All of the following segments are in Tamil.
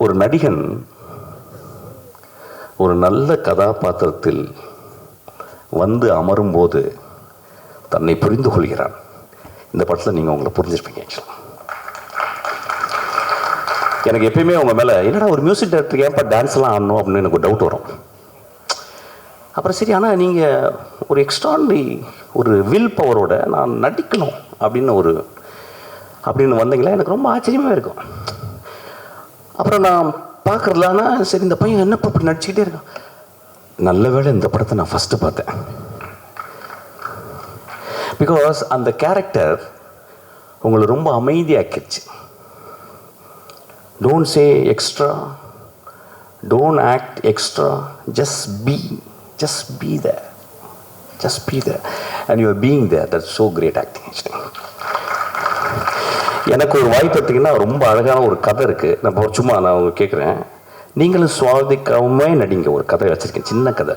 ஒரு நடிகன் ஒரு நல்ல கதாபாத்திரத்தில் வந்து அமரும்போது தன்னை புரிந்து கொள்கிறான். இந்த படத்தில் நீங்கள் உங்களை புரிஞ்சிருப்பீங்க. எனக்கு எப்பயுமே உங்கள் மேலே என்னடா ஒரு மியூசிக் டைரக்டருக்கு ஏன்ப்பா டான்ஸ்லாம் ஆடணும் அப்படின்னு எனக்கு ஒரு டவுட் வரும். அப்புறம் சரி, ஆனால் நீங்கள் ஒரு எக்ஸ்ட்ரானரி ஒரு வில் பவரோட நான் நடிக்கணும் அப்படின்னு வந்தீங்களா, எனக்கு ரொம்ப ஆச்சரியமாக இருக்கும். அப்புறம் நான் பார்க்குறதுலானா சரி இந்த பையன் என்னப்பா அப்படி நடிச்சுக்கிட்டே இருக்கான். நல்ல வேளை இந்த படத்தை நான் ஃபஸ்ட்டு பார்த்தேன். பிகாஸ் அந்த கேரக்டர் உங்களை ரொம்ப அமைதியாக்கிடுச்சு. Don't say extra, don't act extra, just be there, and you are being there. That's so great acting actually. எனக்கு ஒரு வாய்ப்பு பார்த்தீங்கன்னா ரொம்ப அழகான ஒரு கதை இருக்குது. நான் கேட்குறேன், நீங்களும் சுவாதிக்காம நடிங்க. ஒரு கதை வச்சுருக்கேன், சின்ன கதை.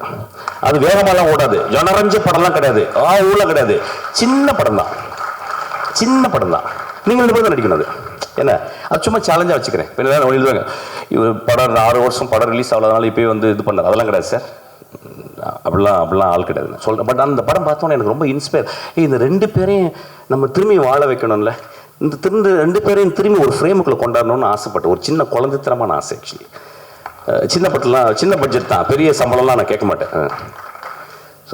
அது வேகமாலாம் ஓடாது, ஜனரஞ்ச படம்லாம் கிடையாது, ஊரில் கிடையாது, சின்ன படம் தான். நீங்கள் 2 பேர் தான் நடிக்கணும். அது என்ன, அது சும்மா சேலஞ்சாக வச்சுக்கிறேன். இப்போ என்ன எழுதுவாங்க, இவர் படம் 6 வருஷம் படம் ரிலீஸ் ஆகாதனால இப்போ வந்து இது பண்ணார், அதெல்லாம் கிடையாது சார். அப்படிலாம் ஆள் கிடையாது நான் சொல்கிறேன். பட் அந்த படம் பார்த்தோன்னே எனக்கு ரொம்ப இன்ஸ்பயர். இந்த 2 பேரையும் நம்ம திரும்பி வாழ வைக்கணும்ல, இந்த 2 பேரையும் திரும்பி ஒரு ஃப்ரேமுக்குள்ளே கொண்டாடணும்னு ஆசைப்பட்டேன். ஒரு சின்ன குழந்தைத்தனமான ஆசை ஆக்சுவலி. சின்ன பட்ஜெட் தான், பெரிய சம்பளம்லாம் நான் கேட்க மாட்டேன்.